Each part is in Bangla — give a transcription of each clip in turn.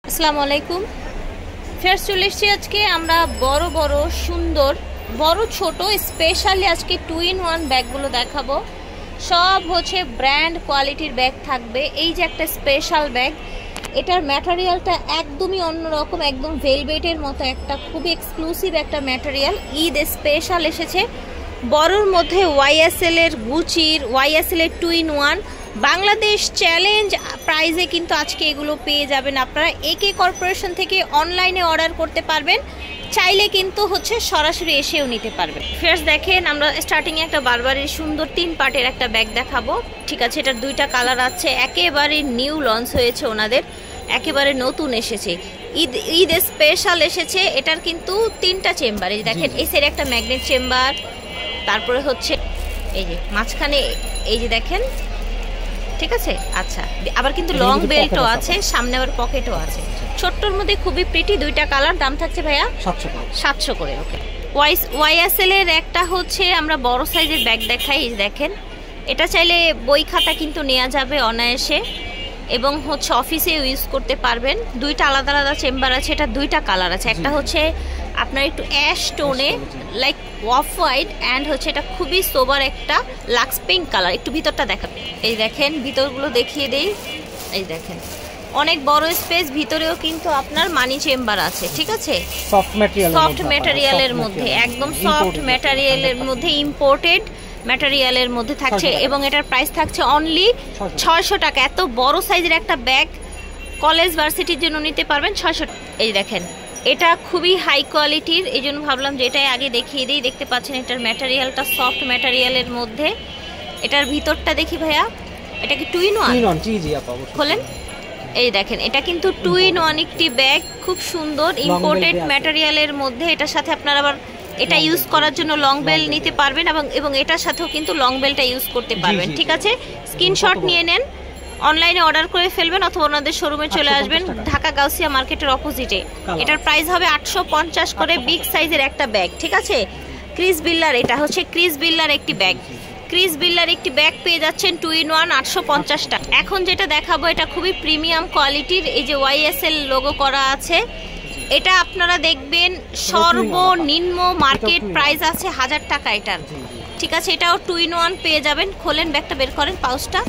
আসসালামু আলাইকুম। ফের চলে এসেছি আজকে আমরা বড় বড় সুন্দর বড় ছোট স্পেশালি আজকে 2-in-1 ব্যাগগুলো দেখাবো। সব হচ্ছে ব্র্যান্ড কোয়ালিটির ব্যাগ থাকবে। এই যে একটা স্পেশাল ব্যাগ, এটার ম্যাটেরিয়ালটা একদমই অন্যরকম, একদম ভেলভেটের মতো একটা খুবই এক্সক্লুসিভ একটা ম্যাটেরিয়াল। ঈদ স্পেশাল এসেছে বড়র মধ্যে YSL এর, গুচির YSL এর 2-in-1 বাংলাদেশ চ্যালেঞ্জ প্রাইজে কিন্তু আজকে এগুলো পেয়ে যাবেন আপনারা। AK কর্পোরেশন থেকে অনলাইনে অর্ডার করতে পারবেন, চাইলে কিন্তু হচ্ছে সরাসরি এসেও নিতে পারবেন। ফার্স্ট দেখেন আমরা স্টার্টিংয়ে একটা বারবারির সুন্দর 3 পার্টের একটা ব্যাগ দেখাবো। ঠিক আছে, এটার 2টা কালার আছে, একেবারে নিউ লঞ্চ হয়েছে ওনাদের, একেবারে নতুন এসেছে, ঈদ স্পেশাল এসেছে। এটার কিন্তু 3টা চেম্বার, এই দেখেন এই সাইডে একটা ম্যাগনেট চেম্বার, তারপরে হচ্ছে এই যে মাঝখানে এই যে দেখেন, ঠিক আছে। আচ্ছা, আবার কিন্তু লং বেল্টও আছে, সামনে আবার পকেটও আছে। ছোট্টর মধ্যে খুবই প্রিটি, 2টা কালার। দাম থাকছে ভাইয়া 700 করে। ওকে, YSL এর একটা হচ্ছে আমরা বড় সাইজের ব্যাগ দেখাই, এই দেখেন। এটা চাইলে বই খাতা কিন্তু নেওয়া যাবে অনায়াসে, এবং হচ্ছে অফিসে ইউজ করতে পারবেন। 2টা আলাদা আলাদা চেম্বার আছে, এটা 2টা কালার আছে। একটা হচ্ছে আপনার একটু অ্যাশ টোনে লাইক অফ হোয়াইট, অ্যান্ড হচ্ছে এটা খুবই সোবার একটা লাক্স পিঙ্ক কালার। একটু ভিতরটা দেখাবে, এই দেখেন ভিতরগুলো দেখিয়ে দেই। এই দেখেন অনেক বড় স্পেস, ভিতরেও কিন্তু আপনার মানি চেম্বার আছে। ঠিক আছে, সফট ম্যাটেরিয়ালের মধ্যে, একদম সফট ম্যাটেরিয়ালের মধ্যে, ইম্পোর্টেড ম্যাটেরিয়ালের মধ্যে থাকছে, এবং এটার প্রাইস থাকছে অনলি 600 টাকা। এত বড় সাইজের একটা ব্যাগ কলেজ ভার্সিটির জন্য নিতে পারবেন 600 টাকা। এই দেখেন এটা খুবই হাই কোয়ালিটির, এই জন্য ভাবলাম যে এটাই আগে দেখিয়ে দিই। দেখতে পাচ্ছেন এটার ম্যাটেরিয়ালটা সফট ম্যাটেরিয়ালের মধ্যে। এটার ভিতরটা দেখি ভাইয়া, এটা কি 2-in-1? খোলেন, এই দেখেন এটা কিন্তু 2-in-1 একটি ব্যাগ, খুব সুন্দর ইম্পোর্টেড ম্যাটেরিয়ালের মধ্যে। এটার সাথে আপনারা আবার এটা ইউজ করার জন্য লং বেল নিতে পারবেন, এবং এটার সাথেও কিন্তু লং বেলটা ইউজ করতে পারবেন। ঠিক আছে, স্ক্রিনশট নিয়ে নেন, অনলাইনে অর্ডার করে ফেলবেন, অথবা ওনাদের শোরুমে চলে আসবেন, ঢাকা গাউসিয়া মার্কেটের অপোজিটে। এটার প্রাইস হবে 850 করে, বিগ সাইজের একটা ব্যাগ। ঠিক আছে, ক্রিস বিল্লার, এটা হচ্ছে ক্রিস বিল্লার একটি ব্যাগ। ক্রিস বিল্লার একটি ব্যাগ পেয়ে যাচ্ছেন 2-in-1 850 টাকা। এখন যেটা দেখাবো এটা খুবই প্রিমিয়াম কোয়ালিটির, এই যে YSL লোগো করা আছে। এটা আপনারা দেখবেন সর্বনিম্ন মার্কেট প্রাইস আছে 1000 টাকা এটার। ঠিক আছে, এটাও 2-in-1 পেয়ে যাবেন। খোলেন ব্যাগটা, বের করেন পাউচটা,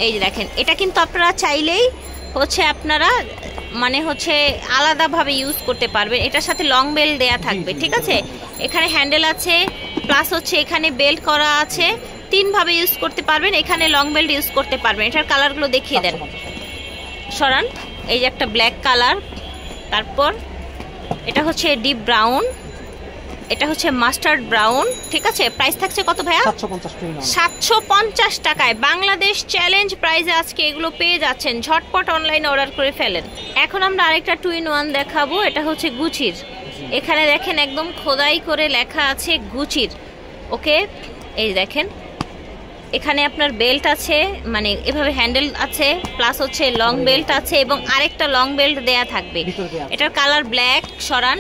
এই যে দেখেন। এটা কিন্তু আপনারা চাইলেই হচ্ছে আপনারা মানে হচ্ছে আলাদাভাবে ইউজ করতে পারবেন। এটার সাথে লং বেল্ট দেয়া থাকবে। ঠিক আছে, এখানে হ্যান্ডেল আছে, প্লাস হচ্ছে এখানে বেল্ট করা আছে, 3 ভাবে ইউজ করতে পারবেন। এখানে লং বেল্ট ইউজ করতে পারবেন। এটার কালারগুলো দেখিয়ে দেন, সরান। এই যে একটা ব্ল্যাক কালার, তারপর এটা হচ্ছে ডিপ ব্রাউন, এটা হচ্ছে মাস্টার্ড ব্রাউন। ঠিক আছে, প্রাইস থাকছে কত ভাইয়া? 750 টাকায়। বাংলাদেশ চ্যালেঞ্জ প্রাইসে আজকে এগুলো পেয়ে যাচ্ছেন, ঝটপট অনলাইনে অর্ডার করে ফেলেন। এখন আমরা আরেকটা 2-in-1 দেখাবো, এটা হচ্ছে গুচির। এখানে দেখেন একদম খোদাই করে লেখা আছে গুচির। ওকে, এই দেখেন এখানে আপনার বেল্ট আছে, মানে এভাবে হ্যান্ডেল আছে, প্লাস হচ্ছে লং বেল্ট আছে, এবং আরেকটা লং বেল্ট দেয়া থাকবে। এটার কালার ব্ল্যাক, সরান,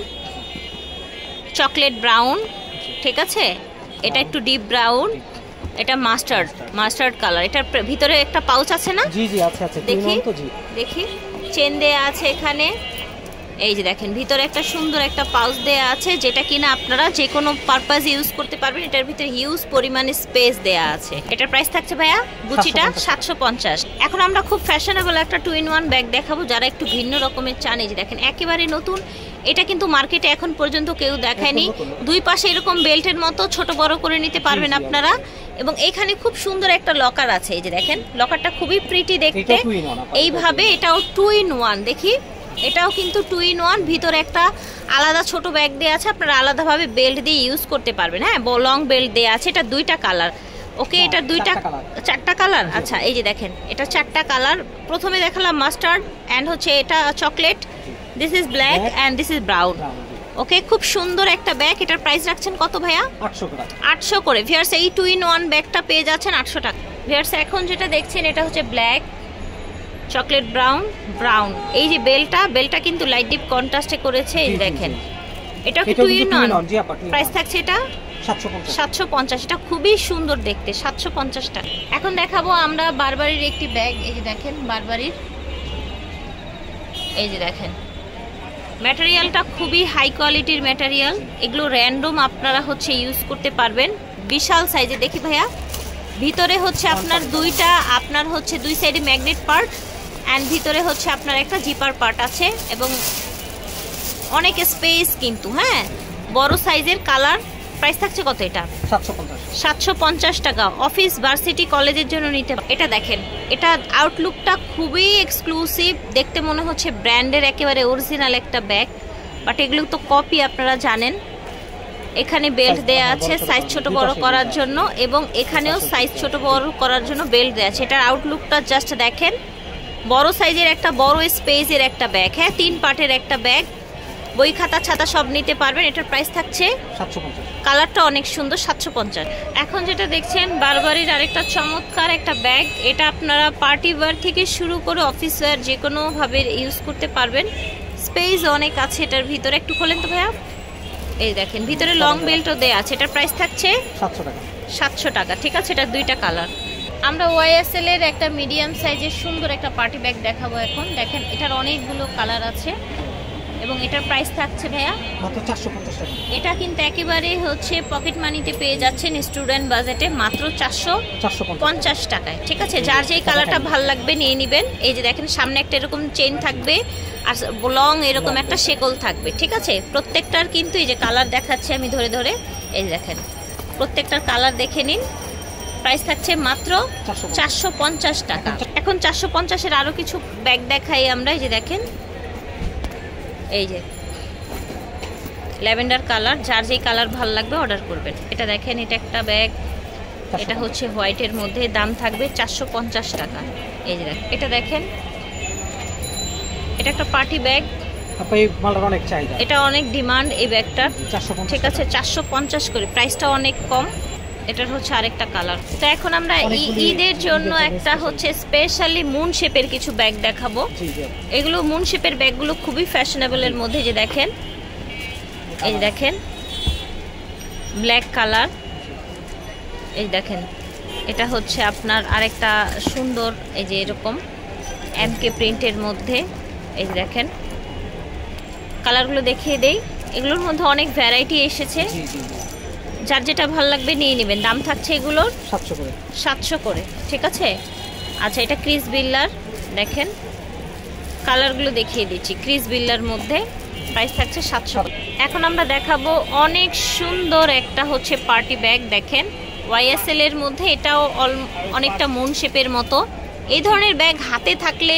চকলেট ব্রাউন। ঠিক আছে, এটা একটু ডিপ ব্রাউন, এটা মাস্টার্ড কালার। এটার ভিতরে একটা পাউচ আছে না? জি জি আছে আছে, দেখি চেন দেয়া আছে এখানে। এই যে দেখেন ভিতরে একটা সুন্দর একটা পাউচ দেয়া আছে, যেটা কিনা আপনারা যে কোনো পারপাস ইউজ করতে পারবেন। এটার ভিতরে হিউজ পরিমাণে স্পেস দেয়া আছে। এটার প্রাইস থাকছে ভাইয়া গুচিটা 750। এখন আমরা খুব ফ্যাশনেবল একটা 2-in-1 ব্যাগ দেখাবো, যারা একটু ভিন্ন রকমের চান। এই যে দেখেন একেবারে নতুন, এটা কিন্তু মার্কেটে এখন পর্যন্ত কেউ দেখায়নি। 2 পাশে এরকম বেল্টের মতো ছোট বড় করে নিতে পারবেন আপনারা, এবং এখানে খুব সুন্দর একটা লকার আছে। এই যে দেখেন লকারটা খুবই প্রিটি দেখতে। এইভাবে এটাও 2-in-1, দেখি এটাও কিন্তু 2-in-1, ভিতরে একটা আলাদা ছোট ব্যাগ দেওয়া আছে, আপনারা আলাদাভাবে বেল্ট দিয়ে ইউজ করতে পারবেন। হ্যাঁ, লং বেল্ট দেওয়া আছে। এটা 2টা কালার। ওকে, এটা 4টা কালার। আচ্ছা, এই যে দেখেন এটা 4টা কালার। প্রথমে দেখালাম মাস্টার্ড, অ্যান্ড হচ্ছে এটা chocolate, this is black, and this is brown. Okay, খুব সুন্দর একটা ব্যাগ। এটার প্রাইস রাখছেন কত ভাইয়া? 800 করে। ভিউয়ার্স, এই 2-in-1 ব্যাগটা পেয়ে যাচ্ছেন 800 টাকা। ভিউয়ার্স, এখন যেটা দেখছেন এটা হচ্ছে ব্ল্যাক, চকলেট ব্রাউন। এই যে বেলটা কিন্তু লাইট ডিপ কন্ট্রাস্টে করেছে। এই দেখেন এটা কি 2-in-1, প্রাইস থাকছে এটা 750। এটা খুবই সুন্দর দেখতে, 750 টাকা। এখন দেখাবো আমরা বারবারির একটি ব্যাগ। এই যে দেখেন বারবারির এই যে দেখেন ম্যাটেরিয়ালটা খুবই হাই কোয়ালিটির ম্যাটেরিয়াল, এগুলো র্যান্ডম আপনারা হচ্ছে ইউজ করতে পারবেন। বিশাল সাইজে দেখি ভাইয়া, ভিতরে হচ্ছে আপনার দুইটা, আপনার হচ্ছে দুই সাইডে ম্যাগনেট পার্ট অ্যান্ড ভিতরে হচ্ছে আপনার একটা জিপার পার্ট আছে এবং অনেক স্পেস কিন্তু। হ্যাঁ, বড় সাইজের কালার। প্রাইস থাকছে কত এটা? 750 টাকা। অফিস ভার্সিটি কলেজের জন্য নিতে। এটা দেখেন, এটা আউটলুকটা খুবই এক্সক্লুসিভ, দেখতে মনে হচ্ছে ব্র্যান্ডের একেবারে অরিজিনাল একটা ব্যাগ, বাট এগুলো তো কপি, আপনারা জানেন। এখানে বেল্ট দেয়া আছে সাইজ ছোট বড় করার জন্য এবং এখানেও সাইজ ছোট বড় করার জন্য বেল্ট দেয়া আছে। এটার আউটলুকটা জাস্ট দেখেন, বড় সাইজের একটা বড় স্পেসের একটা ব্যাগ। হ্যাঁ, 3 পার্টের একটা ব্যাগ, বই খাতা ছাতা সব নিতে পারবেন। এটার প্রাইস থাকছে 750। কালারটা অনেক সুন্দর, 750। এখন যেটা দেখছেন বারবারির আরেকটা চমৎকার একটা ব্যাগ। এটা আপনারা পার্টি ওয়্যার থেকে শুরু করে অফিস ওয়্যার যে কোনোভাবে ইউজ করতে পারবেন। স্পেস অনেক আছে এটার ভিতরে। একটু খোলেন তো ভাইয়া। এই দেখেন ভিতরে লং বেল্টও দেয়া আছে। এটার প্রাইস থাকছে 700 টাকা। 700 টাকা, ঠিক আছে। এটার দুইটা কালার। আমরা ওয়াইএসএল এর একটা মিডিয়াম সাইজের সুন্দর একটা পার্টি ব্যাগ দেখাবো এখন। দেখেন এটার অনেকগুলো কালার আছে এবং এটার প্রাইস থাকছে ভাইয়া মাত্র 450 টাকা। এটা কিন্তু একেবারে হচ্ছে পকেট মানিতে পেয়ে যাচ্ছেন স্টুডেন্ট বাজেটে মাত্র 450 টাকায়, ঠিক আছে। যার যেই কালারটা ভালো লাগবে নিয়ে নেবেন। এই যে দেখেন সামনে একটা এরকম চেইন থাকবে আর লং এরকম একটা শেকল থাকবে, ঠিক আছে। প্রত্যেকটার কিন্তু এই যে কালার দেখাচ্ছে আমি ধরে ধরে, এই দেখেন প্রত্যেকটার কালার দেখে নিন। প্রাইস থাকছে মাত্র 450 টাকা। এখন 450-এর আরো কিছু ব্যাগ দেখাই আমরা। এই যে দেখেন, এই যে ল্যাভেন্ডার কালার, যার যেই কালার ভালো লাগবে অর্ডার করবেন। এটা দেখেন, এটা একটা ব্যাগ, এটা হচ্ছে হোয়াইটের মধ্যে, দাম থাকবে 450 টাকা। এই যে দেখেন, এটা দেখেন, এটা একটা পার্টি ব্যাগ, অনেক চাহিদা, এটা অনেক ডিমান্ড এই ব্যাগটার, ঠিক আছে। 450 করে, প্রাইসটা অনেক কম। এটার হচ্ছে আরেকটা কালার। তো এখন আমরা ঈদের জন্য একটা হচ্ছে স্পেশালি মুন শেপের কিছু ব্যাগ দেখাবো। এগুলো মুন শেপের ব্যাগগুলো খুবই ফ্যাশনেবল এর মধ্যে। যে দেখেন, এই দেখেন ব্ল্যাক কালার, এই দেখেন এটা হচ্ছে আপনার আরেকটা সুন্দর, এই যে এরকম এমকে প্রিন্টের মধ্যে। এই দেখেন কালারগুলো দেখিয়ে দেই। এগুলোর মধ্যে অনেক ভ্যারাইটি এসেছে, যার যেটা ভালো লাগবে নিয়ে নেবেন। দাম থাকছে এগুলোর 700 করে, ঠিক আছে। আচ্ছা, এটা ক্রিস বিল্লার, দেখেন কালারগুলো দেখিয়ে দিচ্ছি। ক্রিস বিল্লার মধ্যে প্রাইস থাকছে 700। এখন আমরা দেখাবো অনেক সুন্দর একটা হচ্ছে পার্টি ব্যাগ। দেখেন ওয়াইএসএল এর মধ্যে, এটাও অনেকটা মুন শেপের মতো। এই ধরনের ব্যাগ হাতে থাকলে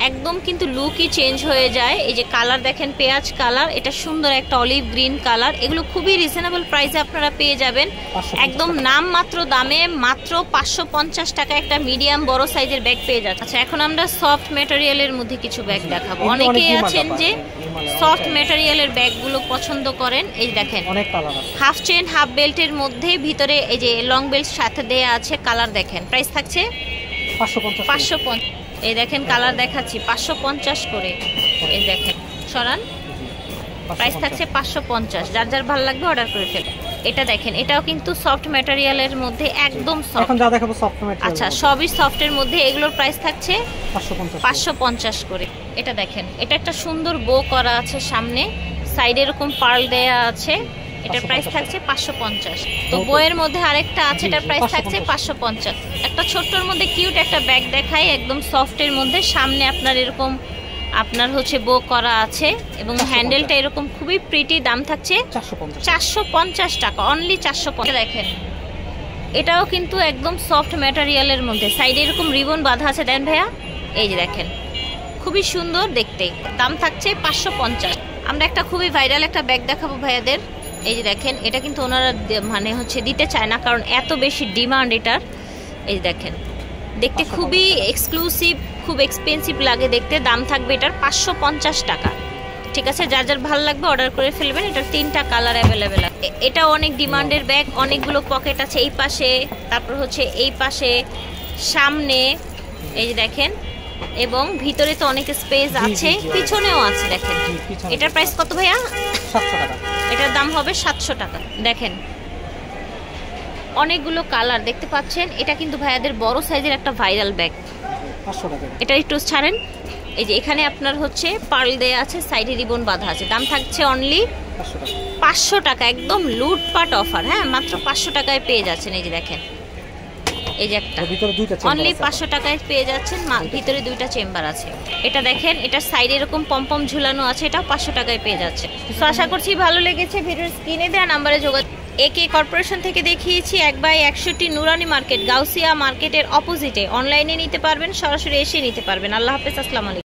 একদম কিন্তু লুকই চেঞ্জ হয়ে যায়। এই যে কালার দেখেন, পেঁয়াজ কালার, এটা সুন্দর একটা অলিভ গ্রিন কালার। এগুলো খুবই রিজনেবল প্রাইসে আপনারা পেয়ে যাবেন, একদম নাম মাত্র দামে, মাত্র 550 টাকা একটা মিডিয়াম বড় সাইজের ব্যাগ পেয়ে যাচ্ছে। আচ্ছা, এখন আমরা সফট ম্যাটেরিয়ালের মধ্যে কিছু ব্যাগ দেখাবো। অনেকেই আছেন যে সফট ম্যাটেরিয়ালের ব্যাগগুলো পছন্দ করেন। এই দেখেন হাফ চেন হাফ বেল্টের মধ্যে, ভিতরে এই যে লং বেল্ট সাথে দেয়া আছে। কালার দেখেন, প্রাইস থাকছে 550। এই দেখেন কালার দেখাচ্ছি 550 করে। এই দেখেন সরান, প্রাইস থাকছে 550। যার যার ভালো লাগবে অর্ডার করে ফেলবেন। এটা দেখেন, এটাও কিন্তু সফট ম্যাটেরিয়ালের মধ্যে, একদম সফট। এখন যা দেখাবো সফট ম্যাটেরিয়াল। আচ্ছা, সবই সফটের মধ্যে। এগুলোর প্রাইস থাকছে 550 করে। এটা দেখেন, এটা একটা সুন্দর বো করা আছে, সামনে সাইডে এরকম পার্ল দেয়া আছে। এটার প্রাইস থাকছে 550। তো বইয়ের মধ্যে আরেকটা আছে, এটার প্রাইস থাকছে 550। একটা ছোট্টর মধ্যে কিউট একটা ব্যাগ দেখাই, একদম সফটের মধ্যে। সামনে আপনার এরকম আপনার হচ্ছে বো করা আছে এবং হ্যান্ডেলটা এরকম খুবই প্রিটি। দাম থাকছে 450 টাকা, অনলি 450। দেখেন এটাও কিন্তু একদম সফট ম্যাটেরিয়ালের মধ্যে, সাইডে এরকম রিবন বাঁধা আছে। দেন ভাইয়া, এই যে দেখেন খুবই সুন্দর দেখতে। দাম থাকছে 550। আমরা একটা খুবই ভাইরাল একটা ব্যাগ দেখাবো ভাইয়াদের। এই যে দেখেন, এটা কিন্তু ওনারা মানে হচ্ছে দিতে চায় না, কারণ এত বেশি ডিমান্ড এটার। এই দেখেন দেখতে খুবই এক্সক্লুসিভ, খুব এক্সপেন্সিভ লাগে দেখতে। দাম থাকবে এটার 550 টাকা, ঠিক আছে। যার যার ভালো লাগবে অর্ডার করে ফেলবেন। এটার 3টা কালার অ্যাভেলেবেল। এটাও অনেক ডিমান্ডের ব্যাগ, অনেকগুলো পকেট আছে এই পাশে, তারপর হচ্ছে এই পাশে, সামনে এই যে দেখেন, এবং ভিতরে তো অনেক স্পেস আছে, পিছনেও আছে। দেখেন এটার প্রাইস কত ভাইয়া? 700 টাকা। এটার দাম হবে 700 টাকা। দেখেন অনেকগুলো কালার দেখতে পাচ্ছেন। এটা কিন্তু ভাইয়াদের বড় সাইজের একটা ভাইরাল ব্যাগ। 500 টাকা। এটা একটু ছাড়েন, এই যে এখানে আপনার হচ্ছে পার্ল দেয়া আছে, সাইডে রিবন বাঁধা আছে। দাম থাকছে অনলি 500 টাকা। একদম লুটপাট অফার। হ্যাঁ, মাত্র 500 টাকায় পেয়ে যাচ্ছেন। এই যে দেখেন, এই যে একটা অনলি 500 টাকায় পেয়ে যাচ্ছেন। ভিতরে 2টা চেম্বার আছে। এটা দেখেন, এটা সাইডে এরকম পমপম ঝুলানো আছে, এটাও 500 টাকায় পেয়ে যাচ্ছে। তো আশা করছি ভালো লেগেছে। ভিডিওর স্ক্রিনে দেওয়া নাম্বারে যোগাযোগ। একে কর্পোরেশন থেকে দেখিয়েছি 1/61 নুরানি মার্কেট, গাউসিয়া মার্কেটের অপোজিটে। অনলাইনে নিতে পারবেন, সরাসরি এসে নিতে পারবেন। আল্লাহ হাফেজ, আসসালামু আলাইকুম।